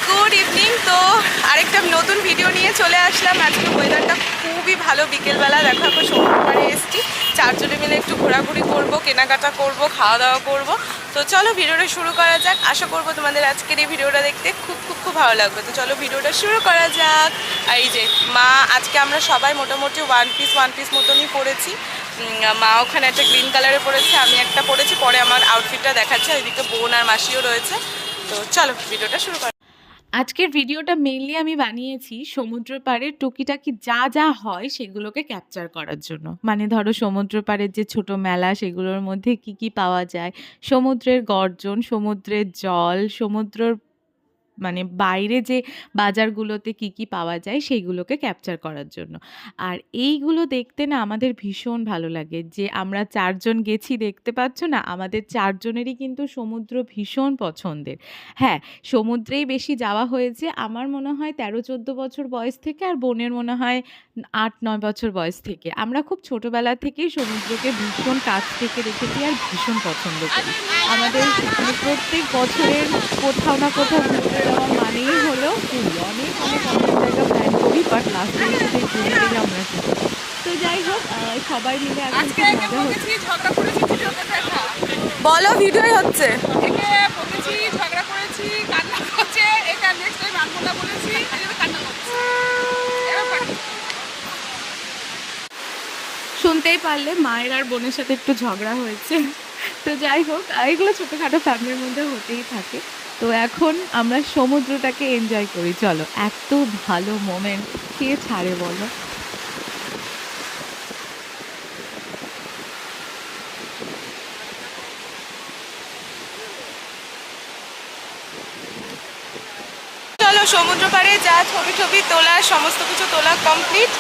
Good evening. তো আরেকটা নতুন ভিডিও নিয়ে চলে আসলাম। আজকে ওয়েদারটা খুবই ভালো, বিকেলবেলা দেখো এখন সমুদ্র পাড়ে এসেছি। চারজনে মিলে একটু ঘোরাঘুরি করব, কেনাকাটা করব, খাওয়া দাওয়া করব। তো চলো ভিডিওটা শুরু করা যাক। আশা করবো তোমাদের আজকের এই ভিডিওটা দেখতে খুব খুব খুব ভালো লাগবে। তো চলো ভিডিওটা শুরু করা যাক। আর এই যে মা, আজকে আমরা সবাই মোটামুটি ওয়ান পিস মতনই পরেছি। মা ওখানে একটা গ্রিন কালারে পরেছে, আমি একটা পরেছি। পরে আমার আউটফিটটা দেখাচ্ছে, ওইদিকে বোন আর মাসিও রয়েছে। তো চলো ভিডিওটা শুরু করা। আজকের ভিডিওটা মেইনলি আমি বানিয়েছি সমুদ্র পাড়ের টুকিটাকি যা যা হয় সেগুলোকে ক্যাপচার করার জন্য। মানে ধরো সমুদ্র পাড়ের যে ছোট মেলা, সেগুলোর মধ্যে কি কি পাওয়া যায়, সমুদ্রের গর্জন, সমুদ্রের জল, সমুদ্রের মানে বাইরে যে বাজারগুলোতে কি কি পাওয়া যায় সেইগুলোকে ক্যাপচার করার জন্য। আর এইগুলো দেখতে না আমাদের ভীষণ ভালো লাগে। যে আমরা চারজন গেছি, দেখতে পাচ্ছ না, আমাদের চারজনেরই কিন্তু সমুদ্র ভীষণ পছন্দের। হ্যাঁ, সমুদ্রেই বেশি যাওয়া হয়েছে। আমার মনে হয় 13-14 বছর বয়স থেকে, আর বোনের মনে হয় 8-9 বছর বয়স থেকে। আমরা খুব ছোটবেলা থেকেই সমুদ্রকে ভীষণ কাছ থেকে দেখেছি আর ভীষণ পছন্দ করি। আমাদের মানে প্রত্যেক বছরের কোথাও না কোথাও ঘুরতে যাওয়া মানেই হলো পুরী। অনেক অনেক অনেক জায়গা প্ল্যান করি, বাট লাস্টে এসে সেই পুরীতেই আমরা থাকি। তো যাই হোক, সবাই মিলে এখন খুব মজা হচ্ছে। বলো, ভিডিওই হচ্ছে। ঝগড়া করেছি, কান্না করছে, এটা নেক্সট টাইম আনবো না বলেছি, কান্না করছে। শুনতেই পারলে মায়ের আর বোনের সাথে একটু ঝগড়া হয়েছে। তো যাই হোক, এগুলো ছোটোখাটো ফ্যামিলির মধ্যে হতেই থাকে। তো এখন আমরা সমুদ্রটাকে এনজয় করি। চলো, এত ভালো মোমেন্ট কে ছাড়ে বলো। চলো, সমুদ্র পাড়ে যা ছবি ছবি তোলা, সমস্ত কিছু তোলা কমপ্লিট।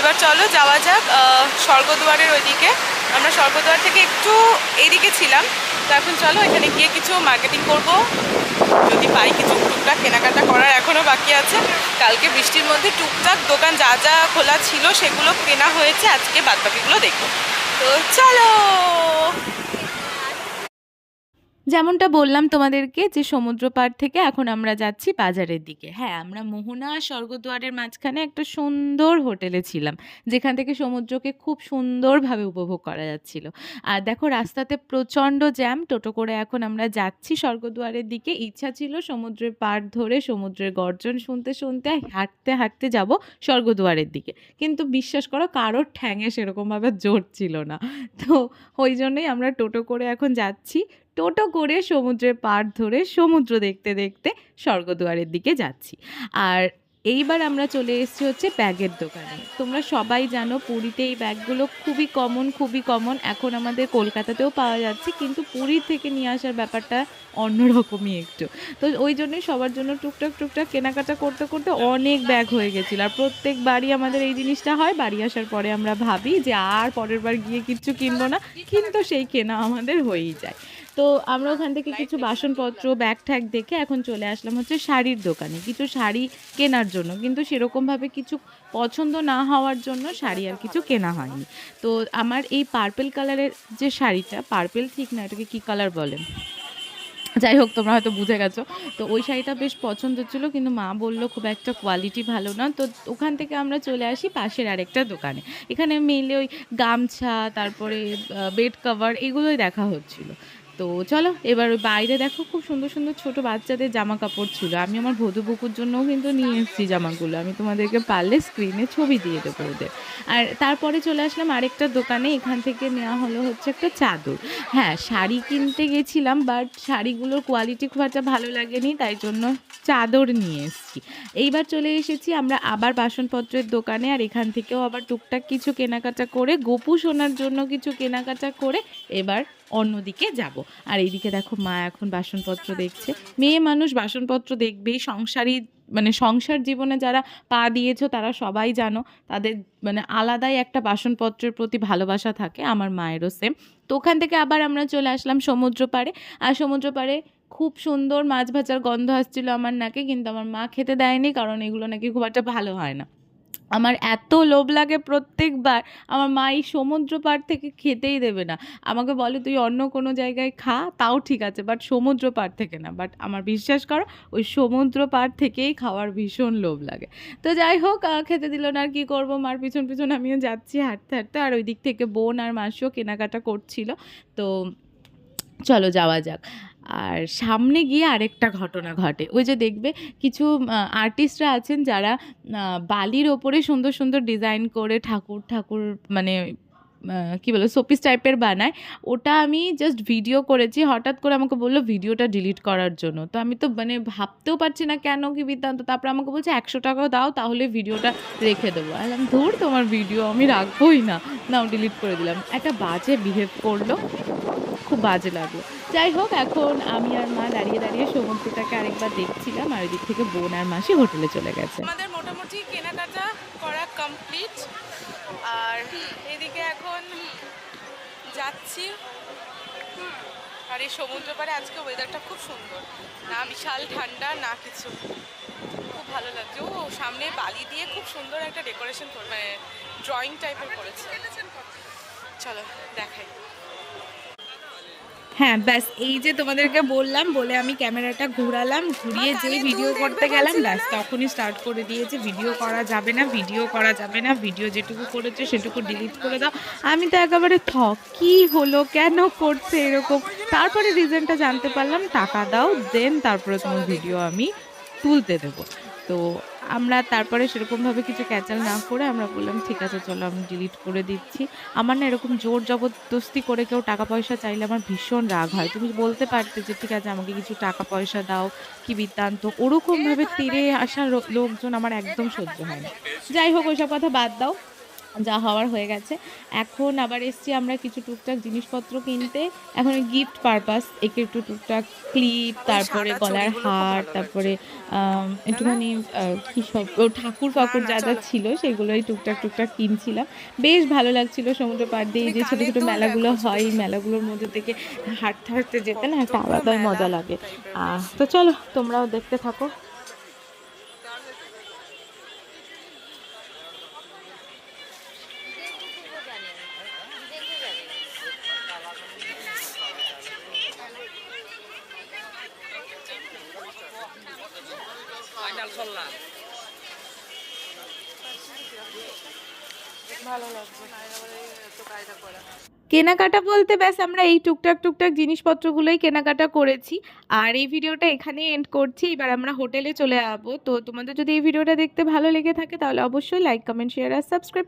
এবার চলো যাওয়া যাক স্বর্গদুয়ারের ওইদিকে। আমরা স্বর্গদুয়ার থেকে একটু এইদিকে ছিলাম। তো এখন চলো এখানে গিয়ে কিছু মার্কেটিং করব, যদি পাই কিছু টুকটাক কেনাকাটা করার এখনও বাকি আছে। কালকে বৃষ্টির মধ্যে টুকটাক দোকান যা যা খোলা ছিল সেগুলো কেনা হয়েছে, আজকে বাদবাকিগুলো দেখবো। তো চলো। যেমনটা বললাম তোমাদেরকে যে সমুদ্র পাড় থেকে এখন আমরা যাচ্ছি বাজারের দিকে। হ্যাঁ, আমরা মোহনা স্বর্গদুয়ারের মাঝখানে একটা সুন্দর হোটেলে ছিলাম, যেখান থেকে সমুদ্রকে খুব সুন্দরভাবে উপভোগ করা যাচ্ছিল। আর দেখো রাস্তাতে প্রচণ্ড জ্যাম, টোটো করে এখন আমরা যাচ্ছি স্বর্গদুয়ারের দিকে। ইচ্ছা ছিল সমুদ্রের পাড় ধরে সমুদ্রের গর্জন শুনতে শুনতে হাঁটতে হাঁটতে যাব স্বর্গদুয়ারের দিকে, কিন্তু বিশ্বাস করো কারোর ঠ্যাঙে সেরকমভাবে জোর ছিল না। তো ওই জন্যই আমরা টোটো করে এখন যাচ্ছি। টোটো করে সমুদ্রের পাড় ধরে সমুদ্র দেখতে দেখতে স্বর্গদুয়ারের দিকে যাচ্ছি। আর এইবার আমরা চলে এসেছি হচ্ছে ব্যাগের দোকানে। তোমরা সবাই জানো পুরীতে এই ব্যাগগুলো খুবই কমন। এখন আমাদের কলকাতাতেও পাওয়া যাচ্ছে, কিন্তু পুরী থেকে নিয়ে আসার ব্যাপারটা অন্যরকমই একটু। তো ওই জন্যই সবার জন্য টুকটাক কেনাকাটা করতে করতে অনেক ব্যাগ হয়ে গেছিলো। আর প্রত্যেকবারই আমাদের এই জিনিসটা হয়, বাড়ি আসার পরে আমরা ভাবি যে আর পরের বার গিয়ে কিচ্ছু কিনবো না, কিন্তু সেই কেনা আমাদের হয়েই যায়। তো আমরা ওখান থেকে কিছু বাসনপত্র, ব্যাগ ঠ্যাগ দেখে এখন চলে আসলাম হচ্ছে শাড়ির দোকানে, কিছু শাড়ি কেনার জন্য। কিন্তু সেরকমভাবে কিছু পছন্দ না হওয়ার জন্য শাড়ি আর কিছু কেনা হয়নি। তো আমার এই পার্পেল কালারের যে শাড়িটা, পার্পেল ঠিক না, এটাকে কী কালার বলেন, যাই হোক তোমরা হয়তো বুঝে গেছো। তো ওই শাড়িটা বেশ পছন্দ ছিল, কিন্তু মা বললো খুব একটা কোয়ালিটি ভালো না। তো ওখান থেকে আমরা চলে আসি পাশের আরেকটা দোকানে। এখানে মেনলি ওই গামছা, তারপরে বেড কভার, এগুলোই দেখা হচ্ছিল। তো চলো এবার ওই বাইরে দেখো খুব সুন্দর সুন্দর ছোট বাচ্চাদের জামা কাপড় ছিল। আমি আমার বধূবকুর জন্যও কিন্তু নিয়ে এসেছি জামাগুলো, আমি তোমাদেরকে পারলে স্ক্রিনে ছবি দিয়ে দেবো ওদের। আর তারপরে চলে আসলাম আরেকটা দোকানে, এখান থেকে নেওয়া হলো হচ্ছে একটা চাদর। হ্যাঁ, শাড়ি কিনতে গেছিলাম, বাট শাড়িগুলোর কোয়ালিটি খুব একটা ভালো লাগেনি, তাই জন্য চাদর নিয়ে এসেছি। এইবার চলে এসেছি আমরা আবার বাসনপত্রের দোকানে। আর এখান থেকেও আবার টুকটাক কিছু কেনাকাটা করে, গোপু সোনার জন্য কিছু কেনাকাটা করে এবার অন্যদিকে যাব। আর এইদিকে দেখো মা এখন বাসনপত্র দেখছে। মেয়ে মানুষ বাসনপত্র দেখবেই। মানে সংসার জীবনে যারা পা দিয়েছো তারা সবাই জানো, তাদের মানে আলাদাই একটা বাসনপত্রের প্রতি ভালোবাসা থাকে। আমার মায়েরও সেম। তো ওখান থেকে আবার আমরা চলে আসলাম সমুদ্র পাড়ে। আর সমুদ্র পাড়ে খুব সুন্দর মাছ ভাজার গন্ধ আসছিল আমার নাকে, কিন্তু আমার মা খেতে দেয়নি, কারণ এগুলো নাকি খুব একটা ভালো হয় না। আমার এত লোভ লাগে প্রত্যেকবার, আমার মা এই সমুদ্র পাড় থেকে খেতেই দেবে না। আমাকে বলে, "তুই অন্য কোনো জায়গায় খা, তাও ঠিক আছে, বাট সমুদ্র পাড় থেকে না।" বাট আমার বিশ্বাস করো, ওই সমুদ্র পাড় থেকেই খাওয়ার ভীষণ লোভ লাগে। তো যাই হোক, খেতে দিল না, আর কী করব? মার পিছন, পিছন আমিও যাচ্ছি হাঁটতে, হাঁটতে। আর ওই দিক থেকে বোন আর মাসিও কেনাকাটা করছিল। তো চলো যাওয়া যাক। আর সামনে গিয়ে আরেকটা ঘটনা ঘটে। ওই যে দেখবে কিছু আর্টিস্টরা আছেন যারা বালির ওপরে সুন্দর, সুন্দর ডিজাইন করে ঠাকুর, ঠাকুর মানে কী বলে শোপিস টাইপের বানায়। ওটা আমি জাস্ট ভিডিও করেছি। হঠাৎ করে আমাকে বলল ভিডিওটা ডিলিট করার জন্য। তো আমি তো মানে ভাবতেও পারছি না কেন, কী বৃত্তান্ত। তারপরে আমাকে বলছে, "১০০ টাকা দাও, তাহলে ভিডিওটা রেখে দেবো।" আমি বললাম, "ধুর, তোমার ভিডিও আমি রাখবোই না। নাও ডিলিট করে দিলাম।" একটা বাজে বিহেভ করলো। খুব বাজে লাগলো। যাই হোক, এখন আমি আর মা দাঁড়িয়ে, দাঁড়িয়ে সমুদ্রটাকে আরেকবার দেখছিলাম। আর ওইদিক থেকে বোন আর মাসি হোটেলে চলে গেছে। আমাদের মোটামুটি কেনাকাটা করা কমপ্লিট। আর এদিকে এখন যাচ্ছি। আর এই সমুদ্র পাড়ে আজকে ওয়েদারটা খুব সুন্দর, না বিশাল ঠান্ডা না কিছু, খুব ভালো লাগছে। ও সামনে বালি দিয়ে খুব সুন্দর একটা ডেকোরেশন মানে ড্রয়িং টাইপের করেছে। চলো দেখাই। হ্যাঁ, ব্যাস এই যে তোমাদেরকে বললাম, বলে আমি ক্যামেরাটা ঘুরালাম, ঘুরিয়ে যেই ভিডিও করতে গেলাম, ব্যাস তখনই স্টার্ট করে দিয়েছে, ভিডিও করা যাবে না, ভিডিও করা যাবে না, ভিডিও যেটুকু করেছে সেটুকু ডিলিট করে দাও। আমি তো একেবারে কী হলো, কেন করছে এরকম? তারপরে রিজনটা জানতে পারলাম, টাকা দাও, দেন তারপরে তোমার ভিডিও আমি তুলতে দেবো। তো আমরা তারপরে সেরকমভাবে কিছু ক্যাচাল না করে আমরা বললাম, ঠিক আছে চলো আমি ডিলিট করে দিচ্ছি। আমার না এরকম জোর জবরদস্তি করে কেউ টাকা পয়সা চাইলে আমার ভীষণ রাগ হয়। তুমি বলতে পারতে যে ঠিক আছে আমাকে কিছু টাকা পয়সা দাও, কি বৃত্তান্ত। ওরকমভাবে তেড়ে আসা লোকজন আমার একদম সহ্য হয় না। যাই হোক, ওইসব কথা বাদ দাও, যা হওয়ার হয়ে গেছে। এখন আবার এসছি আমরা কিছু টুকটাক জিনিসপত্র কিনতে। এখন ওই গিফট পারপাস একে একটু টুকটাক ক্লিপ, তারপরে গলার হার, তারপরে একটুখানি কী সব ঠাকুর-ফাকুর যা, যা ছিল সেগুলোই টুকটাক, টুকটাক কিনছিলাম। বেশ ভালো লাগছিল সমুদ্র পাড় দিয়ে যে ছোটো, ছোটো মেলাগুলো হয়, এই মেলাগুলোর মধ্যে থেকে হাঁটতে, হাঁটতে যেতে না একটা আলাদাই মজা লাগে। তো চলো তোমরাও দেখতে থাকো। কেনাকাটা বলতে ব্যাস আমরা এই টুকটাক টুকটাক জিনিসপত্রগুলোই কেনাকাটা করেছি। আর এই ভিডিওটা এখানেই এন্ড করছি। এবার আমরা হোটেলে চলে যাবো। তো তোমাদের যদি এই ভিডিওটা দেখতে ভালো লেগে থাকে তাহলে অবশ্যই লাইক, কমেন্ট, শেয়ার আর সাবস্ক্রাইব